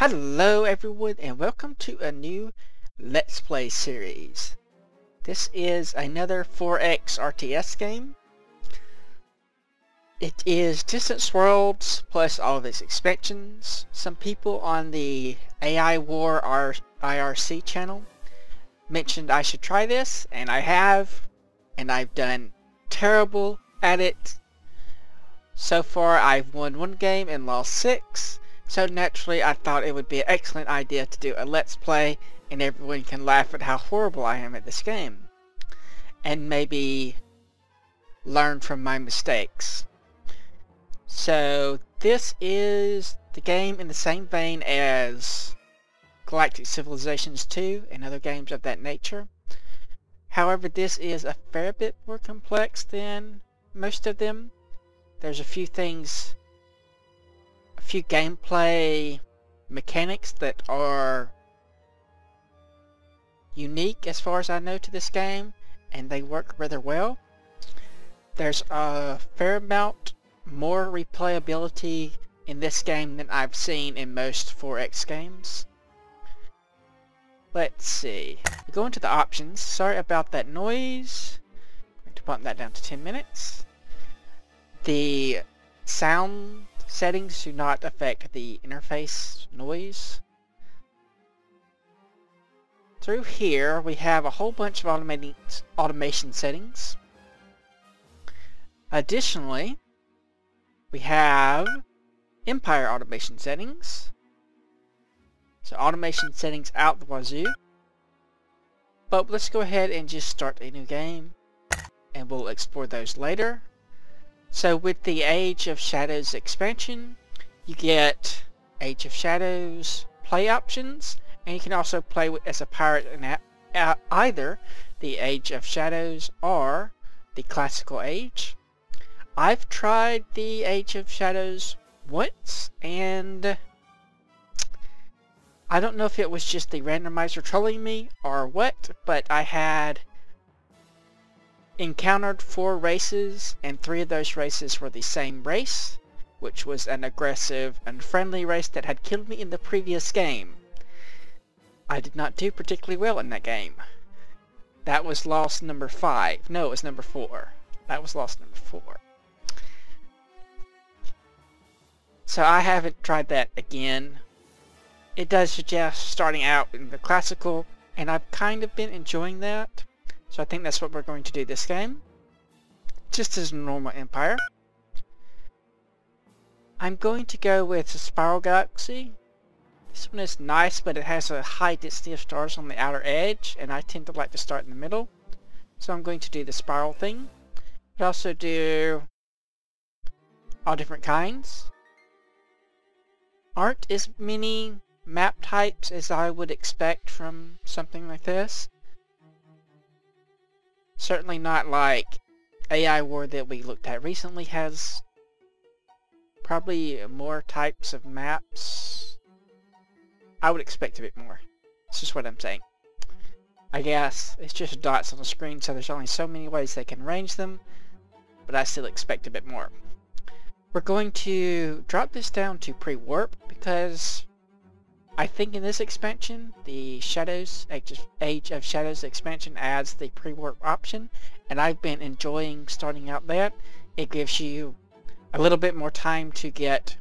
Hello everyone and welcome to a new Let's Play series. This is another 4X RTS game. It is Distance Worlds plus all of its expansions. Some people on the AI War IRC channel mentioned I should try this, and I have, and I've done terrible at it. So far I've won one game and lost 6. So naturally I thought it would be an excellent idea to do a Let's Play and everyone can laugh at how horrible I am at this game. And maybe learn from my mistakes. So this is the game in the same vein as Galactic Civilizations 2 and other games of that nature. However, this is a fair bit more complex than most of them. There's a few things, a few gameplay mechanics that are unique as far as I know to this game, and they work rather well. There's a fair amount more replayability in this game than I've seen in most 4X games. Let's see. We go into the options. Sorry about that noise. I'm going to bump that down to 10 minutes. The sound settings do not affect the interface noise. Through here we have a whole bunch of automation settings. Additionally, we have Empire automation settings. So automation settings out the wazoo. But let's go ahead and just start a new game, and we'll explore those later. So with the Age of Shadows expansion, you get Age of Shadows play options, and you can also play as a pirate in either the Age of Shadows or the Classical Age. I've tried the Age of Shadows once, and I don't know if it was just the randomizer trolling me or what, but I had encountered 4 races, and 3 of those races were the same race, which was an aggressive and friendly race that had killed me in the previous game. I did not do particularly well in that game. That was loss number 5. No, it was number 4. That was loss number 4. So I haven't tried that again. It does suggest starting out in the classical, and I've kind of been enjoying that. So I think that's what we're going to do this game. Just as a normal Empire. I'm going to go with the Spiral Galaxy. This one is nice, but it has a high density of stars on the outer edge, and I tend to like to start in the middle. So I'm going to do the spiral thing. I also do all different kinds. Aren't as many map types as I would expect from something like this. Certainly not like AI War that we looked at recently has probably more types of maps. I would expect a bit more. That's just what I'm saying. I guess it's just dots on the screen, so there's only so many ways they can arrange them, but I still expect a bit more. We're going to drop this down to pre-warp because I think in this expansion, the Age of Shadows expansion adds the pre-warp option, and I've been enjoying starting out that. It gives you a little bit more time to get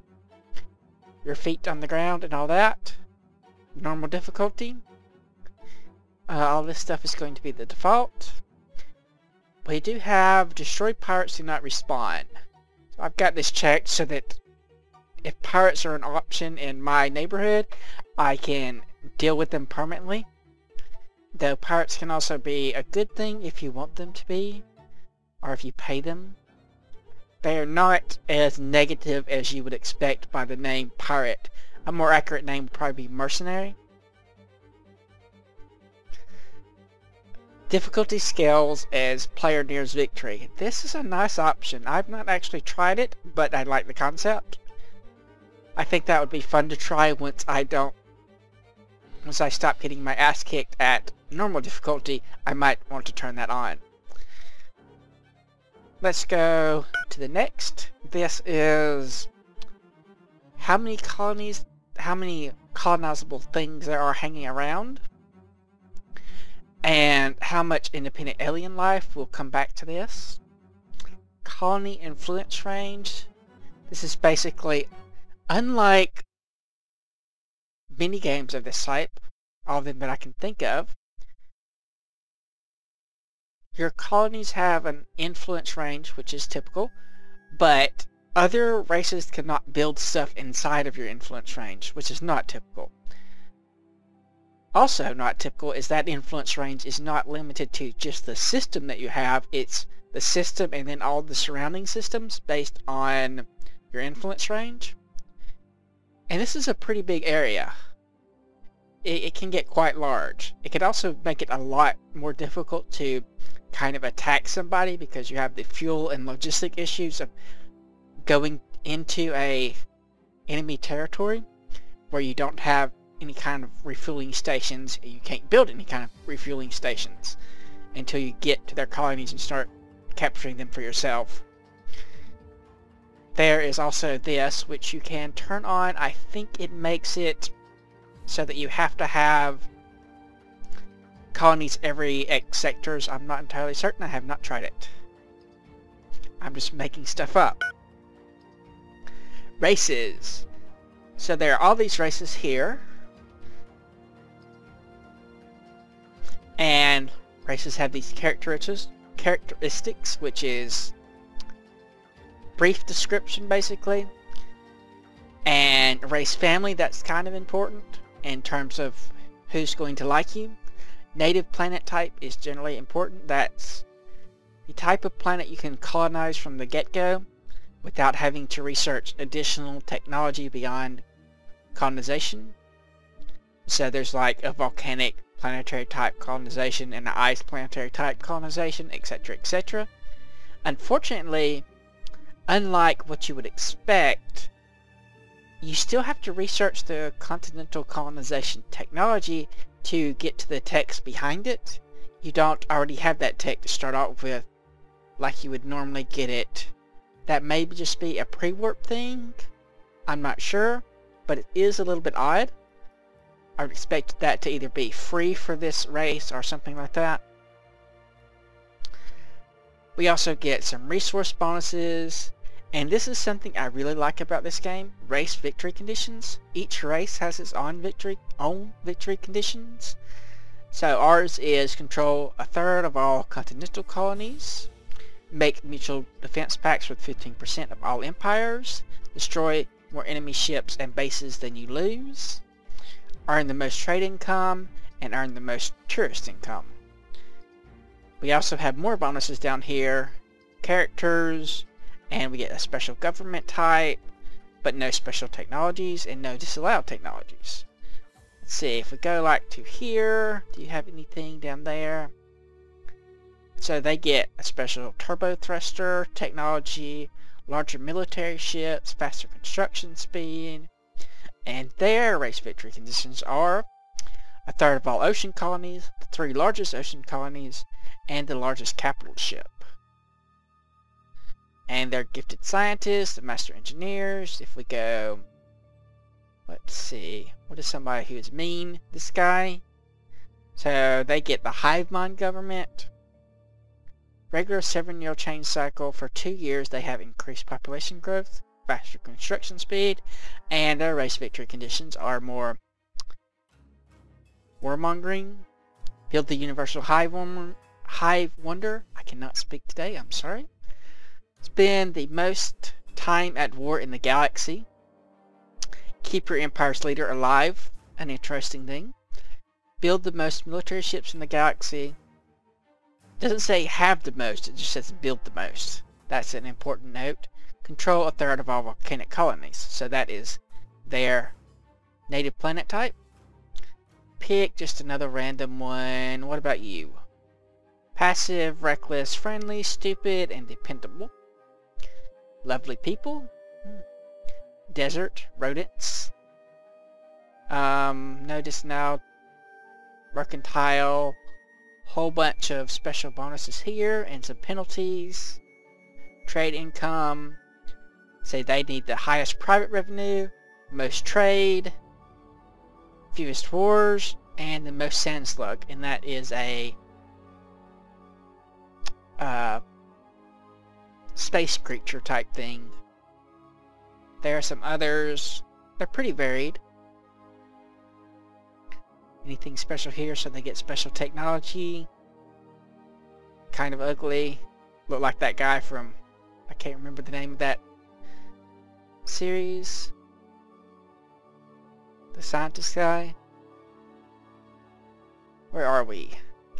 your feet on the ground and all that. Normal difficulty. All this stuff is going to be the default. We do have Destroy Pirates Do Not Respawn. So I've got this checked so that if pirates are an option in my neighborhood, I can deal with them permanently. Though pirates can also be a good thing if you want them to be, or if you pay them. They are not as negative as you would expect by the name pirate. A more accurate name would probably be mercenary. Difficulty scales as player nears victory. This is a nice option. I've not actually tried it, but I like the concept. I think that would be fun to try once I stop getting my ass kicked at normal difficulty. I might want to turn that on. Let's go to the next. This is how many colonies how many colonizable things there are hanging around, and how much independent alien life. We'll come back to this. Colony influence range. This is basically, unlike many games of this type, all of them that I can think of, your colonies have an influence range, which is typical, but other races cannot build stuff inside of your influence range, which is not typical. Also not typical is that influence range is not limited to just the system that you have, it's the system and then all the surrounding systems based on your influence range. And this is a pretty big area. It can get quite large. It could also make it a lot more difficult to kind of attack somebody because you have the fuel and logistic issues of going into a enemy territory where you don't have any kind of refueling stations. You can't build any kind of refueling stations until you get to their colonies and start capturing them for yourself. There is also this, which you can turn on. I think it makes it so that you have to have colonies every X sectors. I'm not entirely certain. I have not tried it. I'm just making stuff up. Races. So there are all these races here. And races have these characteristics, which is brief description basically. And race family, that's kind of important in terms of who's going to like you. Native planet type is generally important. That's the type of planet you can colonize from the get-go without having to research additional technology beyond colonization. So there's like a volcanic planetary type colonization and an ice planetary type colonization, etc., etc. Unfortunately, unlike what you would expect, you still have to research the continental colonization technology to get to the text behind it. You don't already have that tech to start off with like you would normally get it. That may just be a pre-warp thing. I'm not sure, but it is a little bit odd. I would expect that to either be free for this race or something like that. We also get some resource bonuses, and this is something I really like about this game, race victory conditions. Each race has its own victory conditions. So ours is control a third of all continental colonies, make mutual defense pacts with 15% of all empires, destroy more enemy ships and bases than you lose, earn the most trade income, and earn the most tourist income. We also have more bonuses down here, characters, and we get a special government type, but no special technologies and no disallowed technologies. Let's see, if we go like to here, do you have anything down there? So they get a special turbo thruster technology, larger military ships, faster construction speed, and their race victory conditions are a third of all ocean colonies, the 3 largest ocean colonies, and the largest capital ship. And they're gifted scientists, the master engineers. If we go, let's see, what is somebody who is mean? This guy. So they get the hive mind government. Regular 7-year change cycle. For 2 years they have increased population growth, faster construction speed, and their race victory conditions are more warmongering. Build the universal hive wonder. I cannot speak today, I'm sorry. Spend the most time at war in the galaxy. Keep your empire's leader alive. An interesting thing. Build the most military ships in the galaxy. Doesn't say have the most, it just says build the most. That's an important note. Control a third of all volcanic colonies. So that is their native planet type. Pick just another random one. What about you? Passive, reckless, friendly, stupid, and dependable. Lovely people. Desert, rodents. Notice now, mercantile, whole bunch of special bonuses here and some penalties. Trade income. Say they need the highest private revenue, most trade, fewest wars and the most sand slug, and that is a space creature type thing. There are some others. They're pretty varied. Anything special here? So they get special technology. Kind of ugly. Look like that guy from, I can't remember the name of that series. The scientist guy. Where are we?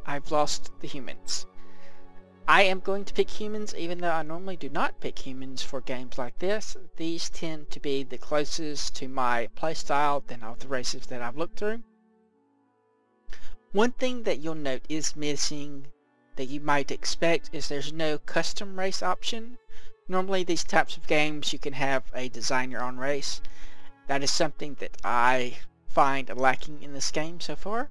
I've lost the humans. I am going to pick humans even though I normally do not pick humans for games like this. These tend to be the closest to my playstyle than all the races that I've looked through. One thing that you'll note is missing that you might expect is there's no custom race option. Normally these types of games you can have a design your own race. That is something that I find lacking in this game so far.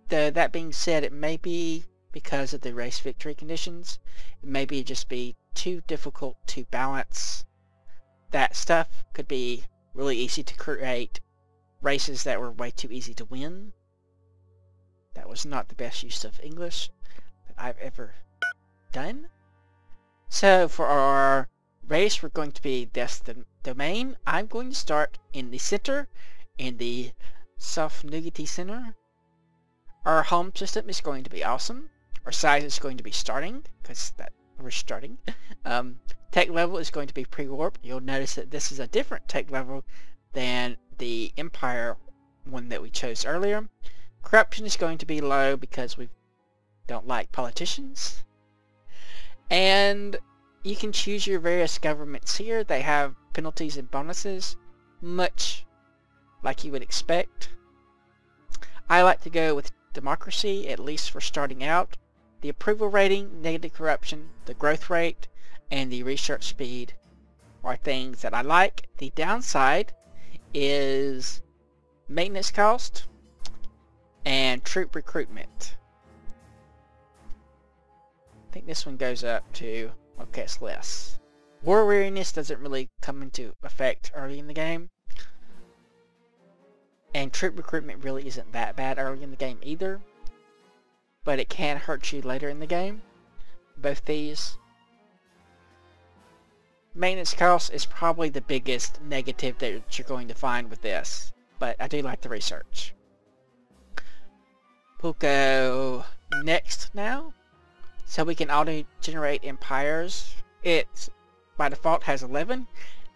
Though that being said, it may be because of the race victory conditions. It may be just be too difficult to balance. That stuff could be really easy to create races that were way too easy to win. That was not the best use of English that I've ever done. So for our race, we're going to be Death's Domain. I'm going to start in the center, in the fluidity center. Our home system is going to be awesome. Our size is going to be starting, because we're starting. Tech level is going to be pre-warp. You'll notice that this is a different tech level than the Empire one that we chose earlier. Corruption is going to be low because we don't like politicians. And you can choose your various governments here. They have penalties and bonuses, much like you would expect. I like to go with democracy, at least for starting out. The approval rating, negative corruption, the growth rate, and the research speed are things that I like. The downside is maintenance cost and troop recruitment. I think this one goes up to, okay, it's less. War weariness doesn't really come into effect early in the game. And troop recruitment really isn't that bad early in the game either. But it can hurt you later in the game. Both these. Maintenance cost is probably the biggest negative that you're going to find with this. But I do like the research. We'll go next now. So we can auto-generate empires. It, by default, has 11.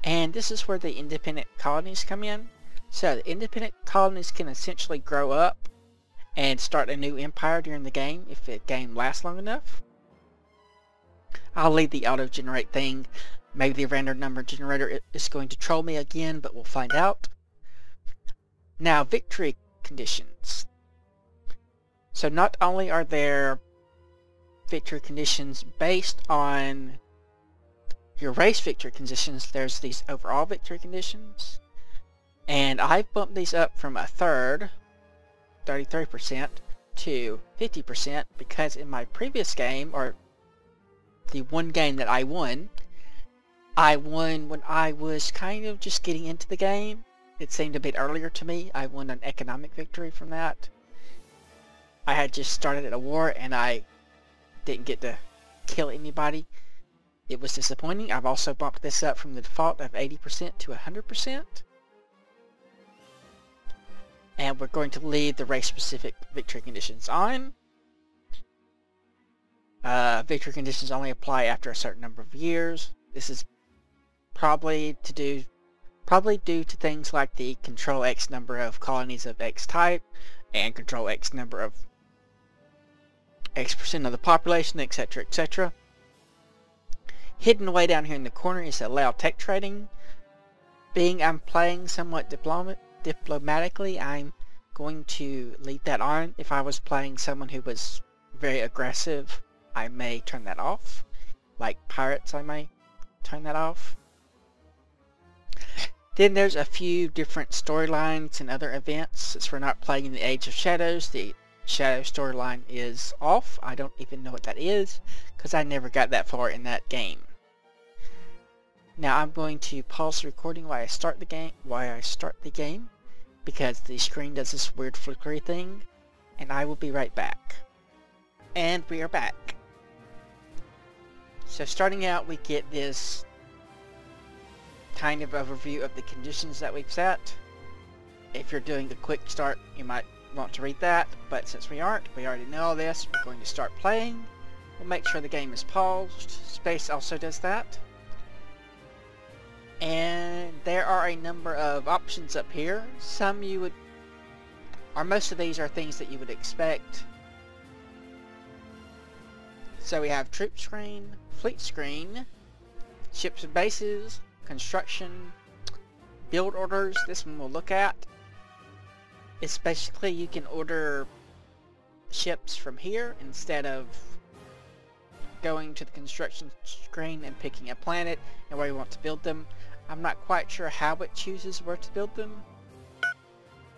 And this is where the independent colonies come in. So the independent colonies can essentially grow up and start a new empire during the game if the game lasts long enough. I'll leave the auto-generate thing. Maybe the random number generator is going to troll me again, but we'll find out. Now, victory conditions. So not only are there victory conditions based on your race victory conditions, there's these overall victory conditions. And I've bumped these up from a third, 33%, to 50% because in my previous game, or the one game that I won when I was kind of just getting into the game. It seemed a bit earlier to me. I won an economic victory from that. I had just started at a war and I didn't get to kill anybody. It was disappointing. I've also bumped this up from the default of 80% to 100%. And we're going to leave the race-specific victory conditions on. Victory conditions only apply after a certain number of years. This is probably due to things like the control X number of colonies of X type and control X number of X% of the population, etc., etc. Hidden way down here in the corner is allow tech trading. Being I'm playing somewhat diplomatically, I'm going to leave that on. If I was playing someone who was very aggressive, I may turn that off. Like pirates, I may turn that off. Then there's a few different storylines and other events. Since we're not playing in the Age of Shadows, the Shadow storyline is off. I don't even know what that is, because I never got that far in that game. Now I'm going to pause the recording while I start the game. because the screen does this weird flickery thing, and I will be right back. And we are back. So starting out, we get this kind of overview of the conditions that we've set. If you're doing a quick start, you might want to read that, but since we aren't, we already know all this, we're going to start playing. We'll make sure the game is paused. Space also does that. And there are a number of options up here. Some you would, or most of these are things that you would expect. So we have troop screen, fleet screen, ships and bases, construction, build orders. This one we'll look at. It's basically you can order ships from here instead of going to the construction screen and picking a planet and where you want to build them. I'm not quite sure how it chooses where to build them,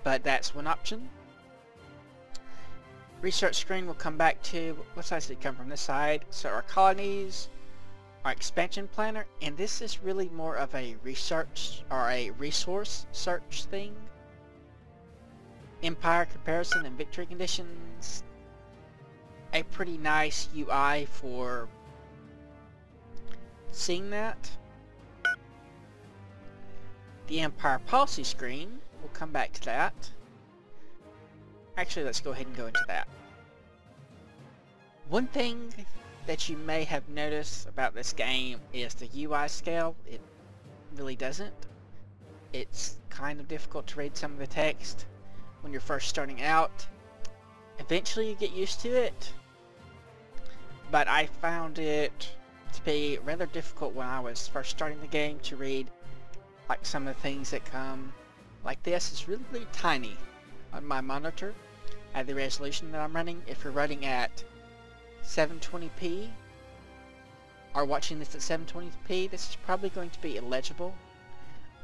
but that's one option. Research screen will come back to, what side does it come from? This side. So our colonies, our expansion planner, and this is really more of a research or a resource search thing. Empire comparison and victory conditions. A pretty nice UI for seeing that. The Empire policy screen, we'll come back to that. Actually, let's go ahead and go into that. One thing that you may have noticed about this game is the UI scale. It really doesn't. It's kind of difficult to read some of the text when you're first starting out. Eventually you get used to it, but I found it to be rather difficult when I was first starting the game to read like some of the things that come like this. It's really, really tiny on my monitor at the resolution that I'm running. If you're running at 720p or watching this at 720p, this is probably going to be illegible.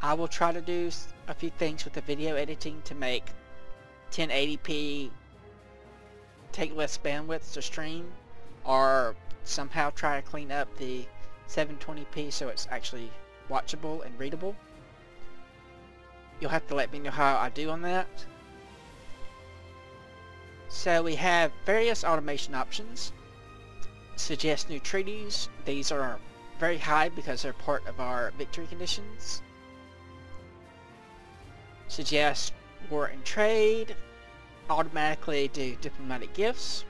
I will try to do a few things with the video editing to make 1080p take less bandwidth to stream, or somehow try to clean up the 720p so it's actually watchable and readable. You'll have to let me know how I do on that. So we have various automation options. Suggest new treaties. These are very high because they're part of our victory conditions. Suggest war and trade. Automatically do diplomatic gifts.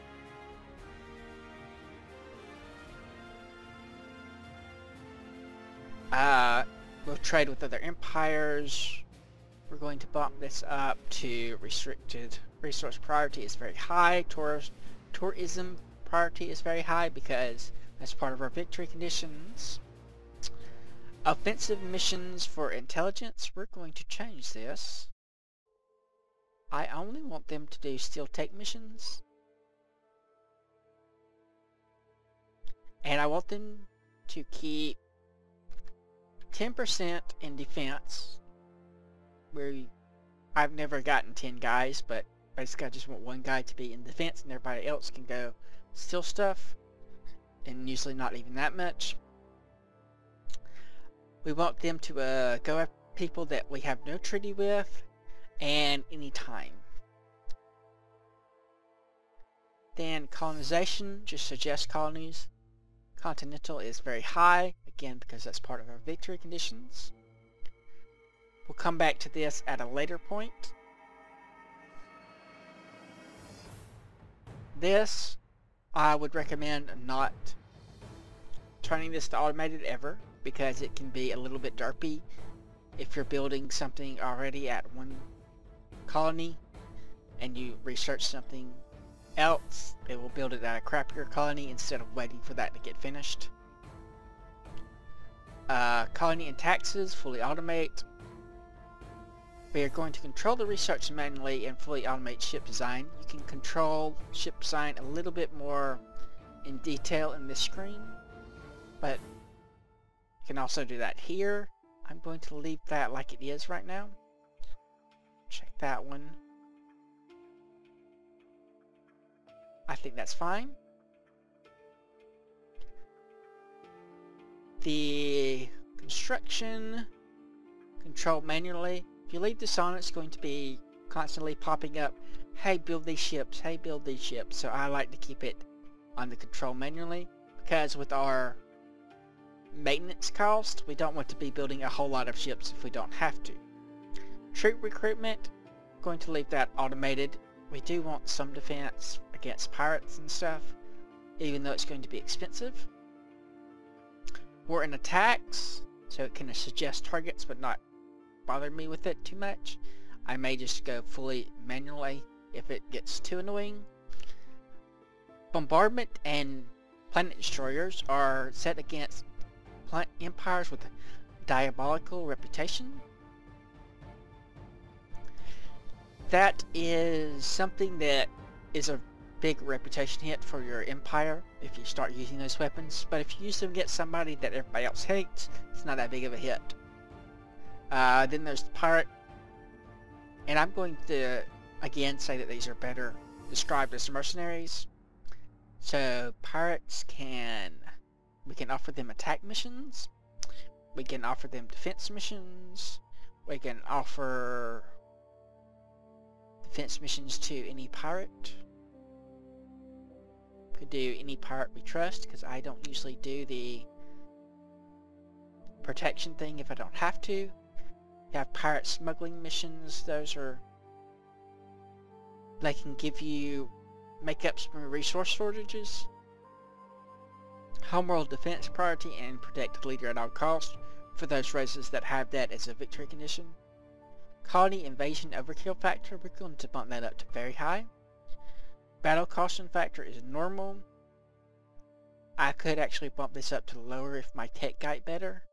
We'll trade with other empires. We're going to bump this up to restricted. Resource priority is very high. Tourism priority is very high because that's part of our victory conditions. Offensive missions for intelligence. We're going to change this. I only want them to do steel tech missions. And I want them to keep 10% in defense. I've never gotten 10 guys, but basically I just want one guy to be in defense and everybody else can go steal stuff, and usually not even that much. We want them to go after people that we have no treaty with and any time. Then colonization, just suggest colonies. Continental is very high, again because that's part of our victory conditions. We'll come back to this at a later point. This, I would recommend not turning this to automated ever, because it can be a little bit derpy if you're building something already at one colony and you research something else. It will build it at a crappier colony instead of waiting for that to get finished. Colony and taxes, fully automate. We are going to control the research manually and fully automate ship design. You can control ship design a little bit more in detail in this screen, but you can also do that here. I'm going to leave that like it is right now. Check that one. I think that's fine. The construction, control manually. If you leave this on, it's going to be constantly popping up, hey, build these ships, hey, build these ships. So I like to keep it on the control manually, because with our maintenance cost, we don't want to be building a whole lot of ships if we don't have to. Troop recruitment, going to leave that automated. We do want some defense against pirates and stuff, even though it's going to be expensive. War and attacks, so it can suggest targets but not bother me with it too much. I may just go fully manually if it gets too annoying. Bombardment and planet destroyers are set against empires with diabolical reputation. That is something that is a big reputation hit for your empire if you start using those weapons, but if you use them against somebody that everybody else hates, it's not that big of a hit. Then there's the pirate, and I'm going to again say that these are better described as mercenaries. So pirates we can offer them attack missions, we can offer them defense missions, we can offer defense missions to any pirate. Could do any pirate we trust, because I don't usually do the protection thing if I don't have to. You have pirate smuggling missions. Those are, they can give you, make up some resource shortages. Homeworld defense priority and protect the leader at all costs for those races that have that as a victory condition. Colony invasion overkill factor, we're going to bump that up to very high. Battle caution factor is normal. I could actually bump this up to lower if my tech got better.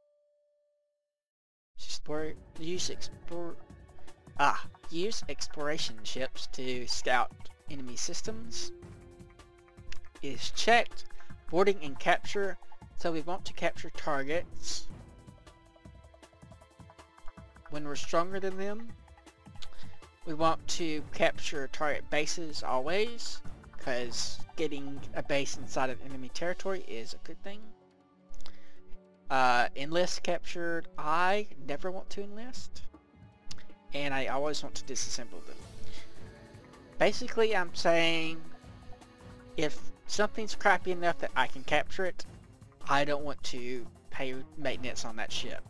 Use exploration ships to scout enemy systems. Is checked. Boarding and capture. So we want to capture targets when we're stronger than them. We want to capture target bases always, because getting a base inside of enemy territory is a good thing. Enlist captured, I never want to enlist, and I always want to disassemble them. Basically, I'm saying if something's crappy enough that I can capture it, I don't want to pay maintenance on that ship,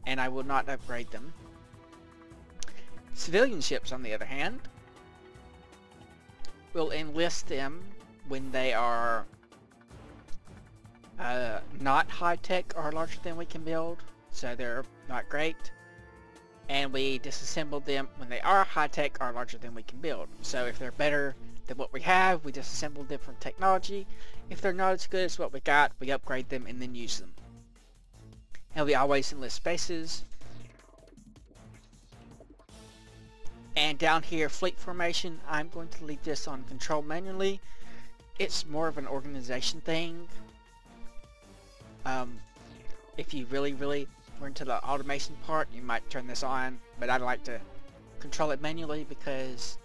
and I will not upgrade them. Civilian ships, on the other hand, will enlist them when they are not high-tech or larger than we can build, so they're not great, and we disassemble them when they are high-tech or larger than we can build. So if they're better than what we have, we disassemble them from technology. If they're not as good as what we got, we upgrade them and then use them. And we always enlist bases. And down here, fleet formation, I'm going to leave this on control manually. It's more of an organization thing. If you really were into the automation part, you might turn this on, but I like to control it manually because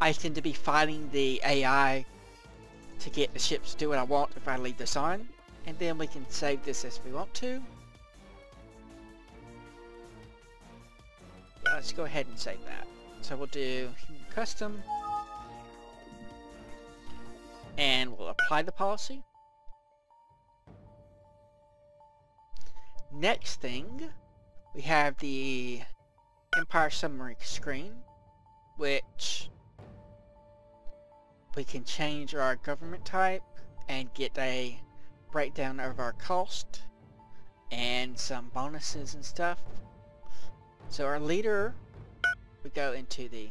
I tend to be fighting the AI to get the ships to do what I want if I leave this on, and then we can save this as we want to. Let's go ahead and save that. So we'll do human custom, and we'll apply the policy. Next thing, we have the Empire summary screen, which we can change our government type and get a breakdown of our cost and some bonuses and stuff. So our leader, we go into the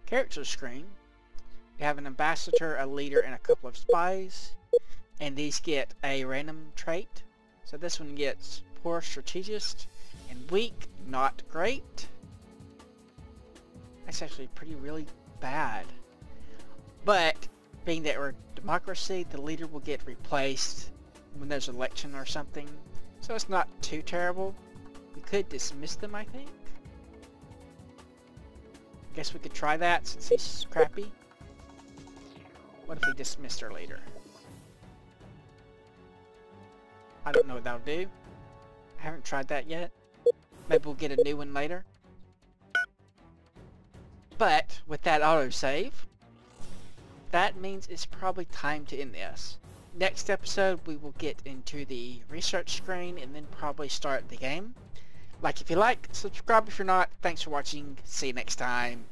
character screen. We have an ambassador, a leader, and a couple of spies, and these get a random trait. So this one gets poor strategist and weak, not great. That's actually really bad. But being that we're democracy, the leader will get replaced when there's an election or something, so it's not too terrible. We could dismiss them, I think. I guess we could try that since he's crappy. What if we dismissed our leader? I don't know what that'll do. I haven't tried that yet. Maybe we'll get a new one later. But with that autosave, that means it's probably time to end this. Next episode we will get into the research screen and then probably start the game. Like if you like, subscribe if you're not. Thanks for watching. See you next time.